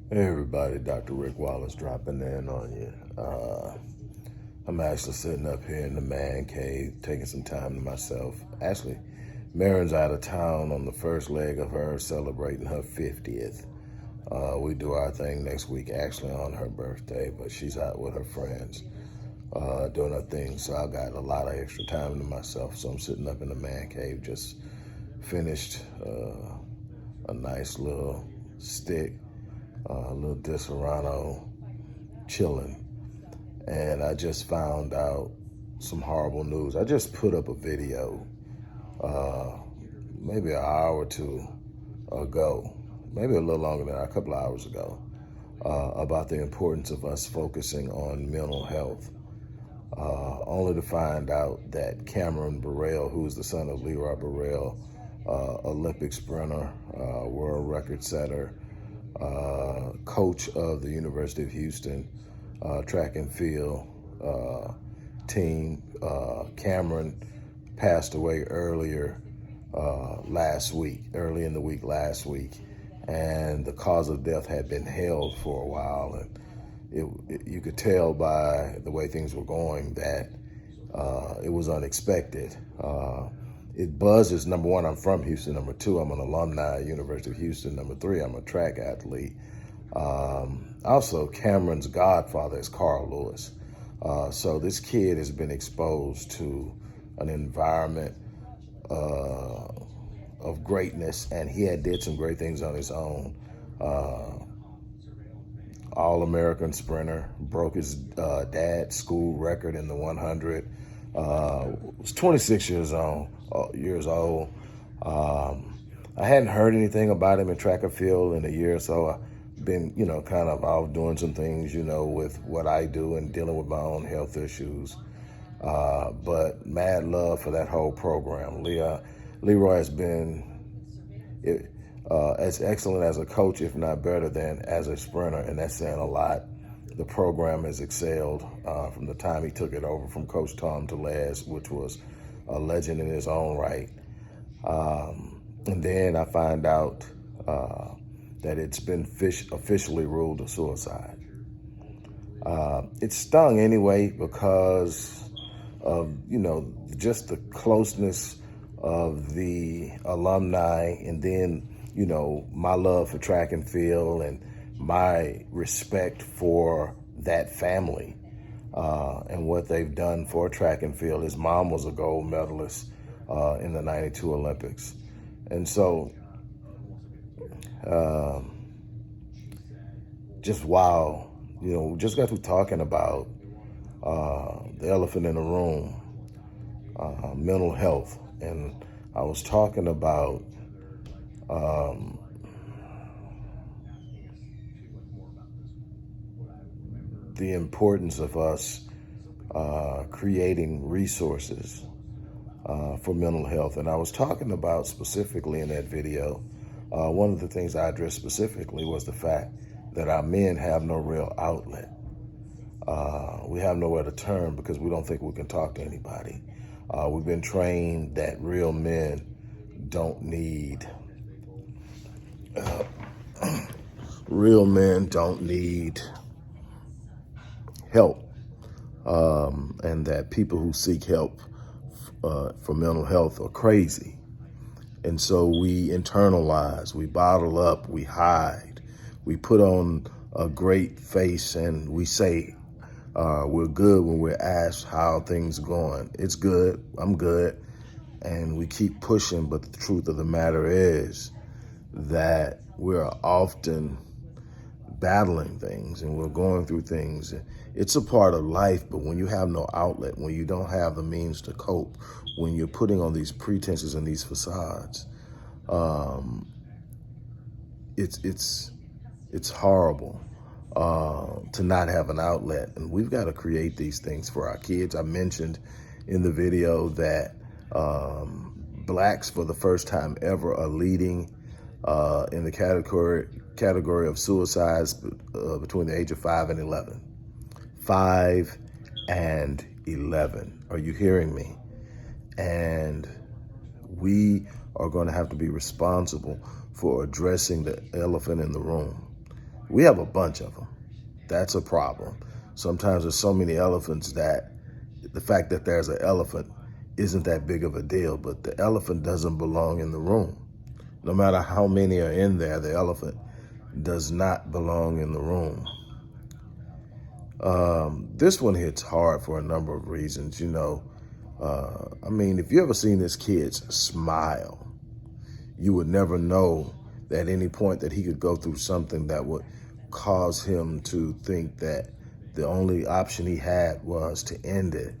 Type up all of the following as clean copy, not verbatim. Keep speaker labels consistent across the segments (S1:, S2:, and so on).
S1: Hey everybody, Dr. Rick Wallace dropping in on you. I'm actually sitting up here in the man cave, taking some time to myself. Actually, Marion's out of town on the first leg of her celebrating her 50th. We do our thing next week, actually on her birthday, but she's out with her friends doing her thing, so I got a lot of extra time to myself. So I'm sitting up in the man cave, just finished a nice little stick, a little Disaronno, chilling. And I just found out some horrible news. I just put up a video maybe an hour or two ago, maybe a little longer than that, a couple of hours ago, about the importance of us focusing on mental health, only to find out that Marion Burrell, who's the son of Leroy Burrell, Olympic sprinter, world record setter, coach of the University of Houston track and field team. Cameron passed away early in the week last week, and the cause of death had been held for a while, and you could tell by the way things were going that it was unexpected. It buzzes. Number one, I'm from Houston. Number two, I'm an alumni at University of Houston. Number three, I'm a track athlete. Also, Cameron's godfather is Carl Lewis. So this kid has been exposed to an environment of greatness, and he had did some great things on his own. All-American sprinter, broke his dad's school record in the 100. Was 26 years old. I hadn't heard anything about him in track and field in a year or so. I've been, kind of off doing some things, with what I do and dealing with my own health issues. But mad love for that whole program. Leroy has been as excellent as a coach, if not better than as a sprinter, and that's saying a lot. The program has excelled from the time he took it over from Coach Tom Tellez, which was a legend in his own right. And then I find out that it's been officially ruled a suicide. It stung anyway because of, just the closeness of the alumni, and then, my love for track and field and my respect for that family and what they've done for track and field. His mom was a gold medalist in the 92 Olympics. And so just wow, we just got through talking about the elephant in the room, mental health. And I was talking about the importance of us creating resources for mental health. And I was talking about specifically in that video, one of the things I addressed specifically was the fact that our men have no real outlet. We have nowhere to turn because we don't think we can talk to anybody. We've been trained that real men don't need help, and that people who seek help for mental health are crazy. And so we internalize, we bottle up, we hide, we put on a great face, and we say we're good when we're asked how things are going. It's good, I'm good, and we keep pushing. But the truth of the matter is that we're often battling things and we're going through things. It's a part of life, but when you have no outlet, when you don't have the means to cope, when you're putting on these pretenses and these facades, it's horrible to not have an outlet. And we've got to create these things for our kids. I mentioned in the video that blacks, for the first time ever, are leading in the category of suicides between the age of 5 and 11. 5 and 11. Are you hearing me? And we are going to have to be responsible for addressing the elephant in the room. We have a bunch of them. That's a problem. Sometimes there's so many elephants that the fact that there's an elephant isn't that big of a deal, but the elephant doesn't belong in the room. No matter how many are in there, the elephant does not belong in the room. This one hits hard for a number of reasons. I mean, if you ever seen this kid's smile, you would never know that at any point that he could go through something that would cause him to think that the only option he had was to end it.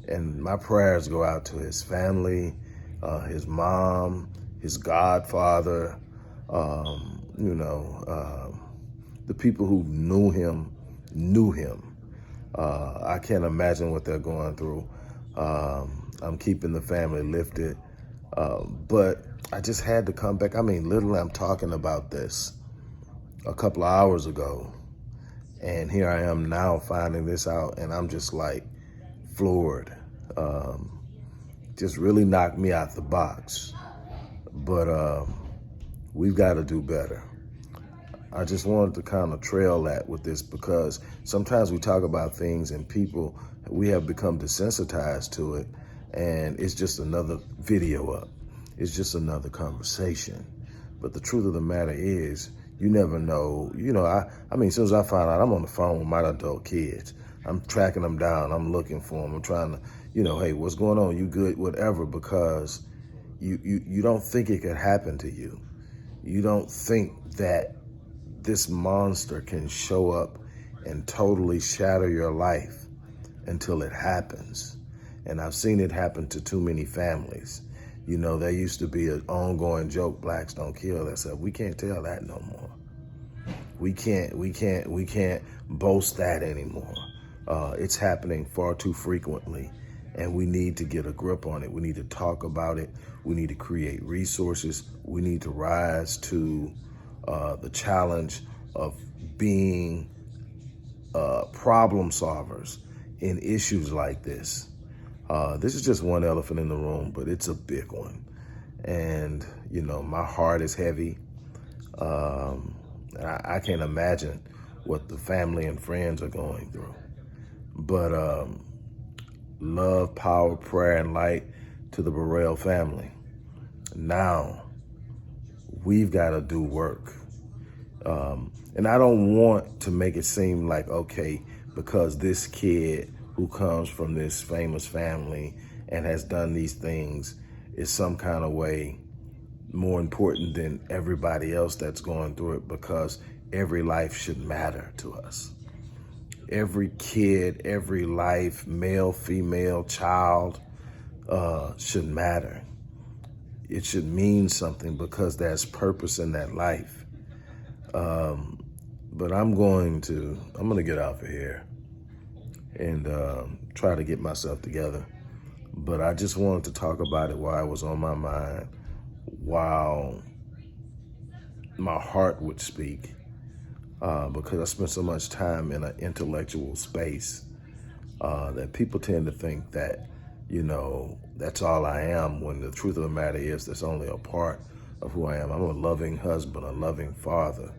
S1: And my prayers go out to his family, his mom, his godfather, the people who knew him. I can't imagine what they're going through. I'm keeping the family lifted. But I just had to come back. I mean, literally, I'm talking about this a couple of hours ago. And here I am now finding this out. And I'm just like floored. Just really knocked me out the box. But we've got to do better. I just wanted to kind of trail that with this because sometimes we talk about things and people, we have become desensitized to it, and it's just another video up. It's just another conversation. But the truth of the matter is, you never know. I mean, as soon as I find out, I'm on the phone with my adult kids. I'm tracking them down. I'm looking for them. I'm trying to, hey, what's going on? You good? Whatever, because you don't think it could happen to you. You don't think that this monster can show up and totally shatter your life until it happens. And I've seen it happen to too many families. There used to be an ongoing joke, blacks don't kill themselves. We can't tell that no more. We can't boast that anymore. It's happening far too frequently, and we need to get a grip on it. We need to talk about it. We need to create resources. We need to rise to the challenge of being problem solvers in issues like this. This is just one elephant in the room, but it's a big one. And, my heart is heavy. I can't imagine what the family and friends are going through. But love, power, prayer, and light to the Burrell family. Now, we've got to do work. And I don't want to make it seem like, okay, because this kid who comes from this famous family and has done these things is some kind of way more important than everybody else that's going through it, because every life should matter to us. Every kid, every life, male, female, child, should matter. It should mean something because there's purpose in that life. But I'm going to get out of here and try to get myself together. But I just wanted to talk about it while it was on my mind, while my heart would speak, because I spent so much time in an intellectual space that people tend to think that, that's all I am, when the truth of the matter is that's only a part of who I am. I'm a loving husband, a loving father,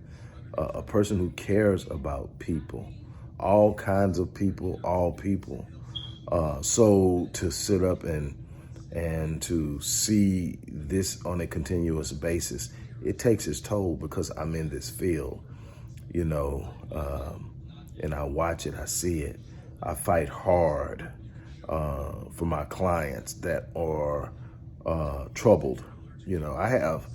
S1: a person who cares about people, all kinds of people, all people. So to sit up and to see this on a continuous basis, it takes its toll because I'm in this field, and I watch it, I see it. I fight hard for my clients that are troubled. I have,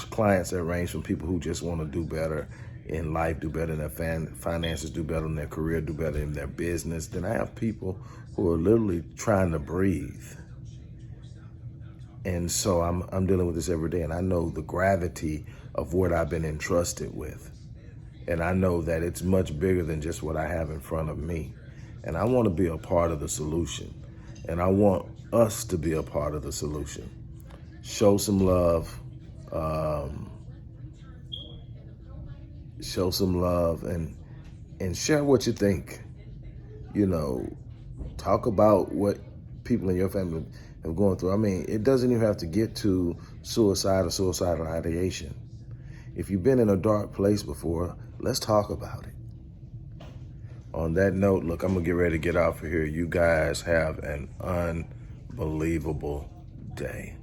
S1: clients that range from people who just want to do better in life, do better in their finances, do better in their career, do better in their business. Then I have people who are literally trying to breathe. And so I'm dealing with this every day, and I know the gravity of what I've been entrusted with. And I know that it's much bigger than just what I have in front of me. And I want to be a part of the solution. And I want us to be a part of the solution. Show some love. Show some love and share what you think. Talk about what people in your family have gone through. I mean, it doesn't even have to get to suicide or suicidal ideation. If you've been in a dark place before, let's talk about it. On that note, look, I'm going to get ready to get off of here. You guys have an unbelievable day.